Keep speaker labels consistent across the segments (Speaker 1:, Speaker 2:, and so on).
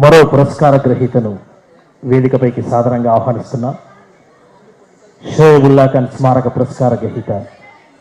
Speaker 1: మరో పురస్కార గ్రహీతను వేదికపైకి సాదరంగా ఆహ్వానిస్తున్నా. షోయబుల్లా ఖాన్ స్మారక పురస్కార గ్రహీత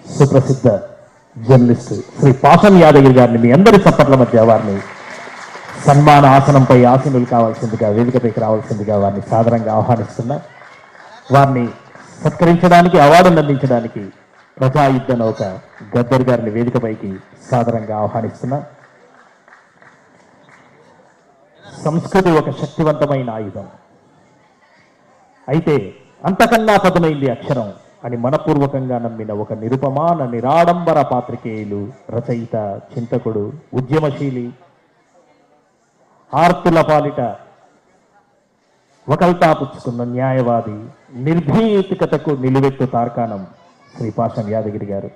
Speaker 1: సుప్రసిద్ధ జర్నలిస్టు శ్రీ పాషం యాదగిరి గారిని మీ అందరి చప్పట్ల మధ్య వారిని సన్మాన ఆసనంపై ఆసీనులు కావాల్సిందిగా, వేదికపైకి రావాల్సిందిగా వారిని సాదరంగా ఆహ్వానిస్తున్నా. వారిని సత్కరించడానికి, అవార్డును అందించడానికి ప్రజాయుద్ధ నౌక గద్దర్ గారిని వేదికపైకి సాదరంగా ఆహ్వానిస్తున్నా. సంస్కృతి ఒక శక్తివంతమైన ఆయుధం, అయితే అంతకన్నా పదునైంది అక్షరం అని మనపూర్వకంగా నమ్మిన ఒక నిరుపమాన నిరాడంబర పాత్రికేయులు, రచయిత, చింతకుడు, ఉద్యమశీలి, ఆర్తుల పాలిట వకల్తా పుచ్చుకున్న న్యాయవాది, నిర్భీతికతకు నిలువెత్తు తార్కాణం శ్రీ పాషం యాదగిరి గారు.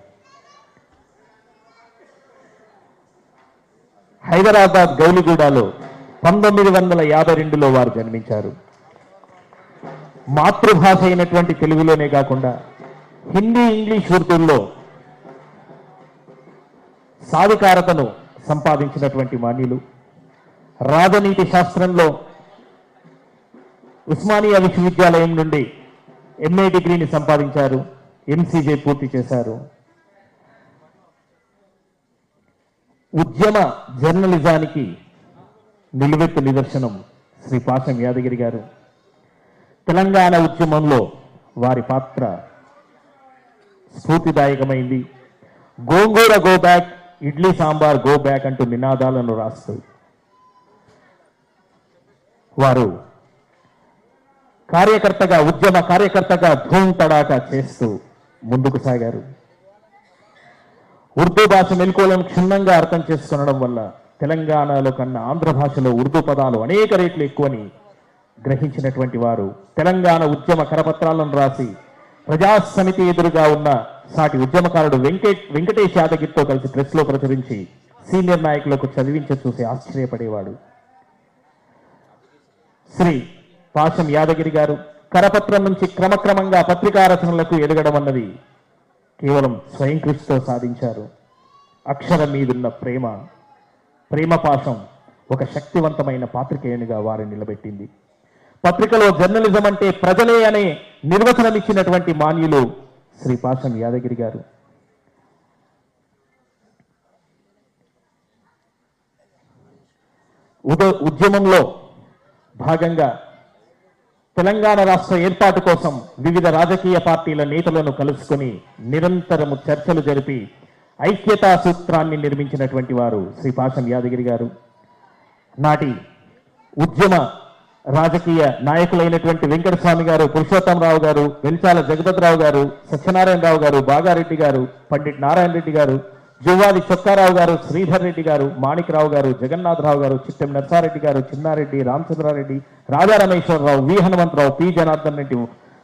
Speaker 1: హైదరాబాద్ గౌలిగూడలో 1952లో వారు జన్మించారు. మాతృభాష అయినటువంటి తెలుగులోనే కాకుండా హిందీ, ఇంగ్లీష్, ఉర్దూల్లో సాధికారతను సంపాదించినటువంటి మాన్యులు. రాజనీతి శాస్త్రంలో ఉస్మానియా విశ్వవిద్యాలయం నుండి ఎంఏ డిగ్రీని సంపాదించారు, ఎంసీజే పూర్తి చేశారు. ఉద్యమ జర్నలిజానికి నిలువెత్తు నిదర్శనం శ్రీ పాషం యాదగిరి గారు. తెలంగాణ ఉద్యమంలో వారి పాత్ర స్ఫూర్తిదాయకమైంది. Gongura go back, idli sambar go back అంటూ నినాదాలను రాస్తూ వారు కార్యకర్తగా, ఉద్యమ కార్యకర్తగా ధూమ్ తడాకా చేస్తూ ముందుకు సాగారు. ఉర్దూ భాష మెలకువలను క్షుణ్ణంగా అర్థం చేసుకునడం వల్ల తెలంగాణలో కన్నా ఆంధ్ర భాషలో ఉర్దూ పదాలు అనేక రెట్లు ఎక్కువని గ్రహించినటువంటి వారు తెలంగాణ ఉద్యమ కరపత్రాలను రాసి ప్రజాసమితి ఎదురుగా ఉన్న సాటి ఉద్యమకారుడు వెంకటేష్ యాదగిరితో కలిసి ప్రెస్లో ప్రచురించి సీనియర్ నాయకులకు చదివించి చూసి ఆశ్చర్యపడేవాడు. శ్రీ పాషం యాదగిరి గారు కరపత్రం నుంచి క్రమక్రమంగా పత్రికా రచనలకు ఎదగడం అన్నది కేవలం స్వయం కృషితో సాధించారు. అక్షరం మీదున్న ప్రేమ పాశం ఒక శక్తివంతమైన పాత్రికేయునిగా వారిని నిలబెట్టింది. పత్రికలో జర్నలిజం అంటే ప్రజలే అనే నిర్వచనం ఇచ్చినటువంటి మాన్యులు శ్రీ పాషం యాదగిరి గారు. ఉద్యమంలో భాగంగా తెలంగాణ రాష్ట్ర ఏర్పాటు కోసం వివిధ రాజకీయ పార్టీల నేతలను కలుసుకొని నిరంతరము చర్చలు జరిపి ఐక్యతా సూత్రాన్ని నిర్మించినటువంటి వారు శ్రీ పాషం యాదగిరి గారు. నాటి ఉద్యమ రాజకీయ నాయకులైనటువంటి వెంకటస్వామి గారు, పురుషోత్తమరావు గారు, వెల్చాల జగపతిరావు గారు, సత్యనారాయణరావు గారు, బాగారెడ్డి గారు, పండిట్ నారాయణ రెడ్డి గారు, జువ్వాది చొక్కారావు గారు, శ్రీధర్ రెడ్డి గారు, మాణిక్రావు గారు, జగన్నాథరావు గారు, చిట్టెం నర్సారెడ్డి గారు, చిన్నారెడ్డి, రామచంద్రారెడ్డి, రాజా రమేశ్వరరావు, వి హనుమంతరావు, పి జనార్దన్ రెడ్డి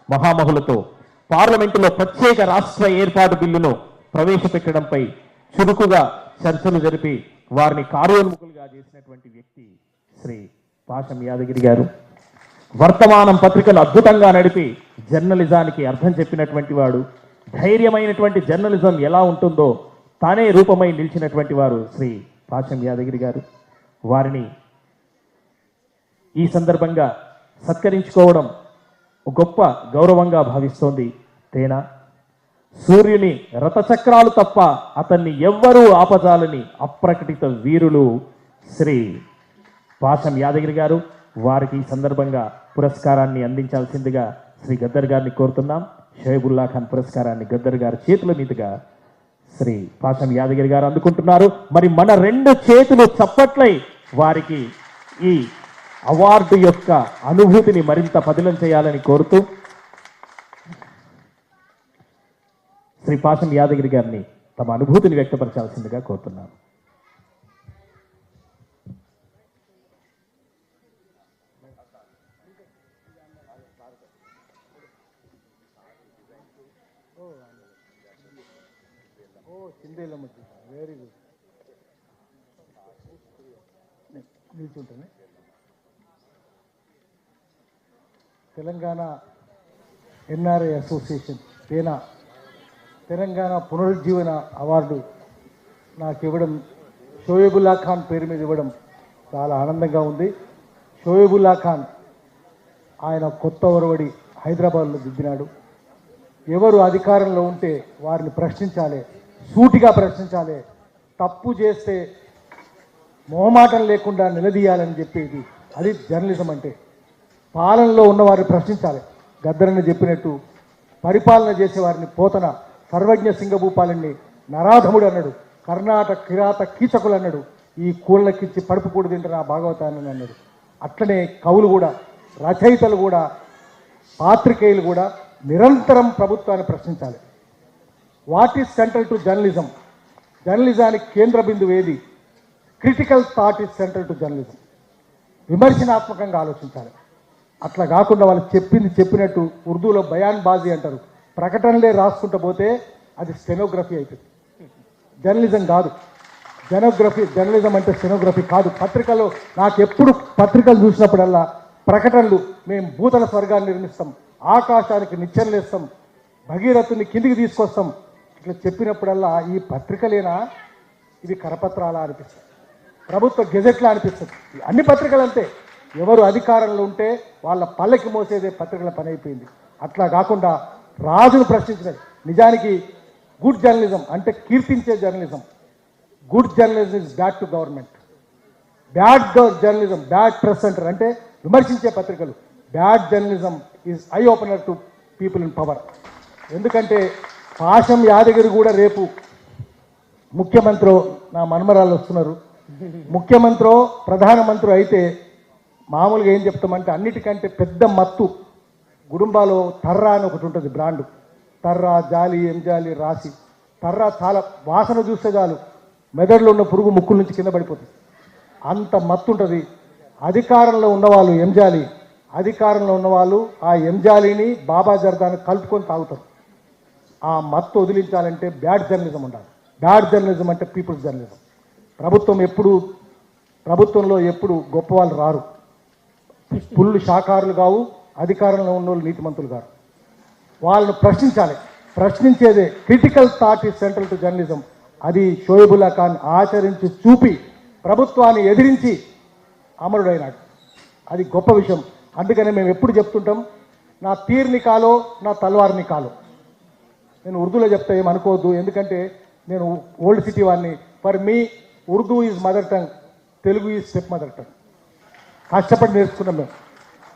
Speaker 1: మహామహులతో పార్లమెంటులో ప్రత్యేక రాష్ట్ర ఏర్పాటు బిల్లును ప్రవేశపెట్టడంపై చురుకుగా చర్చలు జరిపి వారిని కార్యోన్ముఖులుగా చేసినటువంటి వ్యక్తి శ్రీ పాషం యాదగిరి గారు. వర్తమానం పత్రికలు అద్భుతంగా నడిపి జర్నలిజానికి అర్థం చెప్పినటువంటి వాడు. ధైర్యమైనటువంటి జర్నలిజం ఎలా ఉంటుందో తానే రూపమై నిలిచినటువంటి వారు శ్రీ పాషం యాదగిరి గారు. వారిని ఈ సందర్భంగా సత్కరించుకోవడం గొప్ప గౌరవంగా భావిస్తోంది తేనా. సూర్యుని రథచక్రాలు తప్ప అతన్ని ఎవ్వరూ ఆపజాలని అప్రకటిత వీరులు శ్రీ పాషం యాదగిరి గారు. వారికి ఈ సందర్భంగా పురస్కారాన్ని అందించాల్సిందిగా శ్రీ గద్దర్ గారిని కోరుతున్నాం. షోయబుల్లా ఖాన్ పురస్కారాన్ని గద్దర్ గారి చేతుల మీదుగా శ్రీ పాషం యాదగిరి గారు అందుకుంటున్నారు. మరి మన రెండు చేతులు చప్పట్లై వారికి ఈ అవార్డు యొక్క అనుభూతిని మరింత పదిలం చేయాలని కోరుతూ శ్రీ పాషం యాదగిరి గారిని తమ అనుభూతిని వ్యక్తపరచాల్సిందిగా కోరుతున్నాను. Very good. నిల్చుంటుంది. తెలంగాణ ఎన్ఆర్ఐ అసోసియేషన్ తేనా తెలంగాణ పునరుజ్జీవన అవార్డు నాకు ఇవ్వడం, షోయబుల్లా ఖాన్ పేరు మీద ఇవ్వడం చాలా ఆనందంగా ఉంది.
Speaker 2: షోయబుల్లా ఖాన్ ఆయన కొత్త ఒరవడి హైదరాబాద్లో దిద్దినాడు. ఎవరు అధికారంలో ఉంటే వారిని ప్రశ్నించాలి, సూటిగా ప్రశ్నించాలి, తప్పు చేస్తే మొహమాటం లేకుండా నిలదీయాలని చెప్పేది అది జర్నలిజం అంటే. పాలనలో ఉన్నవారిని ప్రశ్నించాలి. గద్దరని చెప్పినట్టు పరిపాలన చేసేవారిని పోతన సర్వజ్ఞ సింగభూపాలని నరాధముడు అన్నాడు, కర్ణాటక కిరాత కీచకులు అన్నాడు, ఈ కూళ్ళకిచ్చి పడుపు కూడా తింటారు ఆ భాగవతాన్ని అన్నాడు. అట్లనే కవులు కూడా, రచయితలు కూడా, పాత్రికేయులు కూడా నిరంతరం ప్రభుత్వాన్ని ప్రశ్నించాలి. What is central to journalism? జర్నలిజానికి కేంద్ర బిందువు ఏది? Critical thought is central to journalism. విమర్శనాత్మకంగా ఆలోచించాలి. అట్లా కాకుండా వాళ్ళు చెప్పినట్టు ఉర్దూలో బయాన్ బాజీ అంటారు, ప్రకటనలే రాసుకుంటూ పోతే అది స్టెనోగ్రఫీ అవుతుంది. జర్నలిజం కాదు. జర్నలిజం అంటే స్టెనోగ్రఫీ కాదు. పత్రికల్లో నాకు ఎప్పుడు పత్రికలు చూసినప్పుడల్లా ప్రకటనలు, మేము భూతల స్వర్గాన్ని నిర్మిస్తాం, ఆకాశానికి నిచ్చెనలేస్తాం, భగీరథుని కిందికి తీసుకొస్తాం, ఇట్లా చెప్పినప్పుడల్లా ఈ పత్రికలేనా, ఇది కరపత్రాలా అనిపిస్తుంది, ప్రభుత్వ గెజెట్లా అనిపిస్తుంది. అన్ని పత్రికలు అంతే. ఎవరు అధికారంలో ఉంటే వాళ్ళ పల్లకి మోసేదే పత్రికల పని అయిపోయింది. అట్లా కాకుండా రాజును ప్రశ్నించినది. నిజానికి గుడ్ జర్నలిజం అంటే కీర్తించే journalism. Good journalism is bad to government. Bad journalism, bad press అంటారు, అంటే విమర్శించే పత్రికలు. Bad journalism is eye opener to people in power. ఎందుకంటే పాశం యాదగిరి కూడా రేపు ముఖ్యమంత్రి, నా మనమరాలు వస్తున్నారు, ముఖ్యమంత్రి ప్రధానమంత్రి అయితే మామూలుగా ఏం చెప్తామంటే అన్నిటికంటే పెద్ద మత్తు గుడుంబాలో తర్రా అని ఒకటి ఉంటుంది బ్రాండు. తర్రా, జాలి, ఎంజాలి, రాసి. తర్రా చాలా వాసన చూస్తే చాలు మెదడులో ఉన్న పురుగు ముక్కుల నుంచి కింద పడిపోతుంది, అంత మత్తు ఉంటుంది. అధికారంలో ఉన్నవాళ్ళు ఎంజాలి, అధికారంలో ఉన్నవాళ్ళు ఆ ఎంజాలిని బాబా జర్దాని కలుపుకొని తాగుతారు. ఆ మత్తు వదిలించాలంటే బ్యాడ్ జర్నలిజం ఉండాలి. బ్యాడ్ జర్నలిజం అంటే పీపుల్స్ జర్నలిజం. ప్రభుత్వంలో ఎప్పుడు గొప్ప వాళ్ళు రారు, పుల్లు శాఖారులు కావు, అధికారంలో ఉన్న వాళ్ళు నీతిమంతులు కారు. వాళ్ళను ప్రశ్నించాలి. ప్రశ్నించేదే critical thought is central to journalism. అది షోయబుల్లా ఖాన్ ఆచరించి చూపి ప్రభుత్వాన్ని ఎదిరించి అమరుడైనాడు. అది గొప్ప విషయం. అందుకనే మేము ఎప్పుడు చెప్తుంటాం, నా తీర్ నికాలో, నా తల్వార్ నికాలో. నేను ఉర్దూలో చెప్తా, ఏమనుకోవద్దు, ఎందుకంటే నేను ఓల్డ్ సిటీ వాడిని. For me Urdu is mother tongue, Telugu is step mother tongue. కష్టపడి నేర్చుకున్నాం మేము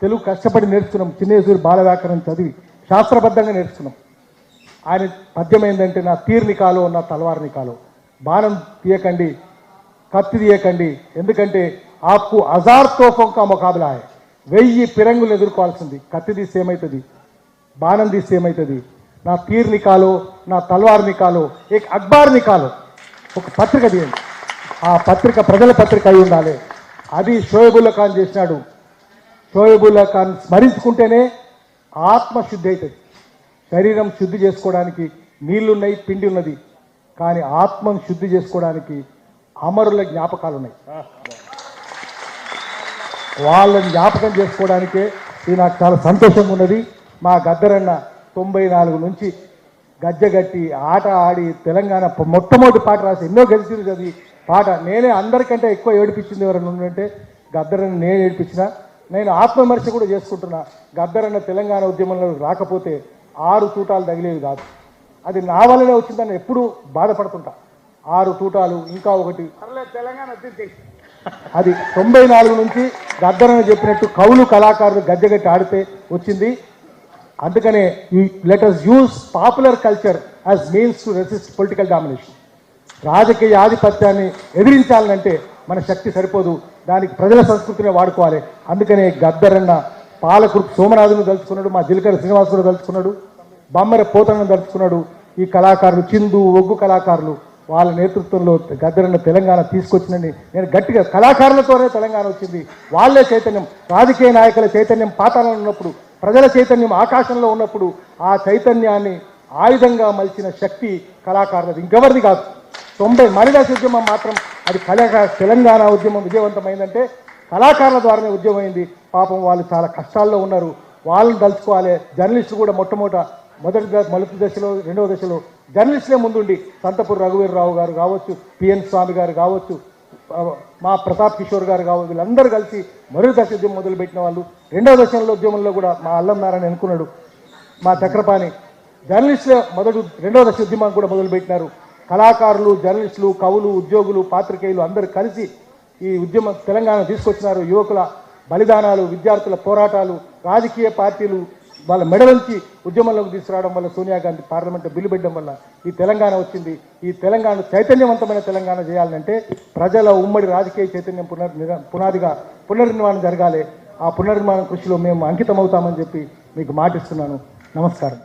Speaker 2: తెలుగు, కష్టపడి నేర్చుకున్నాం. చిన్నేశ్వరి బాల వ్యాకరణం చదివి శాస్త్రబద్ధంగా నేర్చుకున్నాం. ఆయన పద్యం ఏంటంటే, నా తీర్ నికాలో, నా తల్వార్ నికాలో. బాణం తీయకండి, కత్తి తీయకండి, ఎందుకంటే ఆప్కు హజార్ తోఫోం కా ముకాబలా హై. 1000 పిరంగులు ఎదుర్కోవాల్సింది. కత్తి తీస్తే ఏమవుతుంది, బాణం తీస్తే ఏమవుతుంది. నా తీర్ నికాలో, నా తల్వార్ నికాలో, ఏక్ అక్బార్ నికాలో. ఒక పత్రిక తీయండి. ఆ పత్రిక ప్రజల పత్రిక అయి ఉండాలి. అది షోయబుల్లా ఖాన్ చేసినాడు. షోయబుల్లా ఖాన్ స్మరించుకుంటేనే ఆత్మశుద్ధి అవుతుంది. శరీరం శుద్ధి చేసుకోవడానికి నీళ్లున్నాయి, పిండి ఉన్నది, కానీ ఆత్మను శుద్ధి చేసుకోవడానికి అమరుల జ్ఞాపకాలు ఉన్నాయి. వాళ్ళని జ్ఞాపకం చేసుకోవడానికే ఇది నాకు చాలా సంతోషంగా ఉన్నది. మా గద్దరన్న 94 నుంచి గజ్జగట్టి ఆట ఆడి తెలంగాణ మొట్టమొదటి పాట రాసి ఎన్నో గెలిచింది చదివి పాట. నేనే అందరికంటే ఎక్కువ ఏడిపించింది ఎవరైనా ఉందంటే గద్దరన్న నేను ఏడిపించిన. నేను ఆత్మవిమర్శ కూడా చేసుకుంటున్నా. గద్దరన్న తెలంగాణ ఉద్యమంలో రాకపోతే 6 తూటాలు తగిలేవి కాదు. అది నా వల్లనే వచ్చిందని ఎప్పుడు బాధపడుతుంటా. 6 తూటాలు, ఇంకా ఒకటి తెలంగాణ అది 94 నుంచి గద్దరన్న చెప్పినట్టు కవులు కళాకారులు గజ్జగట్టి ఆడితే వచ్చింది. అందుకనే let us use popular culture as means to resist political domination. రాజకీయ ఆధిపత్యాన్ని ఎదిరించాలంటే మన శక్తి సరిపోదు, దానికి ప్రజల సంస్కృతిని వాడుకోవాలి. అందుకనే గద్దరన్న పాలకుడు సోమనాథుని తలుచుకున్నాడు, మా జిలకర శ్రీనివాసుడు తలుచుకున్నాడు, బొమ్మర పోతనను తలుచుకున్నాడు. ఈ కళాకారులు, చిందు ఒగ్గు కళాకారులు, వాళ్ళ నేతృత్వంలో గద్దరన్న తెలంగాణ తీసుకొచ్చిందని నేను గట్టిగా, కళాకారులతోనే తెలంగాణ వచ్చింది. వాళ్ళే చైతన్యం. రాజకీయ నాయకుల చైతన్యం పాతాళంలో ఉన్నప్పుడు, ప్రజల చైతన్యం ఆకాశంలో ఉన్నప్పుడు ఆ చైతన్యాన్ని ఆయుధంగా మలిచిన శక్తి కళాకారులది, ఇంకెవరిది కాదు. 90 మణిదాస్ ఉద్యమం మాత్రం అది తెలంగాణ ఉద్యమం విజయవంతమైందంటే కళాకారుల ద్వారానే ఉద్యమం అయింది. పాపం వాళ్ళు చాలా కష్టాల్లో ఉన్నారు, వాళ్ళని తలుచుకోవాలి. జర్నలిస్టులు కూడా మొదటి దశలో, రెండవ దశలో జర్నలిస్టులే ముందుండి సంతపూర్ రఘువీరరావు గారు కావచ్చు, పిఎన్ స్వామి గారు కావచ్చు, మా ప్రతాప్ కిషోర్ గారు కావు వీళ్ళందరూ కలిసి మొదటి దశ ఉద్యమం మొదలుపెట్టిన వాళ్ళు. రెండవ దశలో ఉద్యమంలో కూడా మా అల్లం నారాయణ ఎన్నుకున్నాడు, మా చక్రపాణి జర్నలిస్టులే రెండవ దశ ఉద్యమాన్ని కూడా మొదలుపెట్టినారు. కళాకారులు, జర్నలిస్టులు, కవులు, ఉద్యోగులు, పాత్రికేయులు అందరూ కలిసి ఈ ఉద్యమం తెలంగాణ తీసుకొచ్చినారు. యువకుల బలిదానాలు, విద్యార్థుల పోరాటాలు, రాజకీయ పార్టీలు వాళ్ళ మెడలోంచి ఉద్యమంలోకి తీసుకురావడం వల్ల, సోనియా గాంధీ పార్లమెంట్లో బిల్లు పెట్టడం వల్ల ఈ తెలంగాణ వచ్చింది. ఈ తెలంగాణ చైతన్యవంతమైన తెలంగాణ చేయాలంటే ప్రజల ఉమ్మడి రాజకీయ చైతన్యం పునాదిగా పునర్నిర్మాణం జరగాలి. ఆ పునర్నిర్మాణ కృషిలో మేము అంకితం అవుతామని చెప్పి మీకు మాటిస్తున్నాను. నమస్కారం.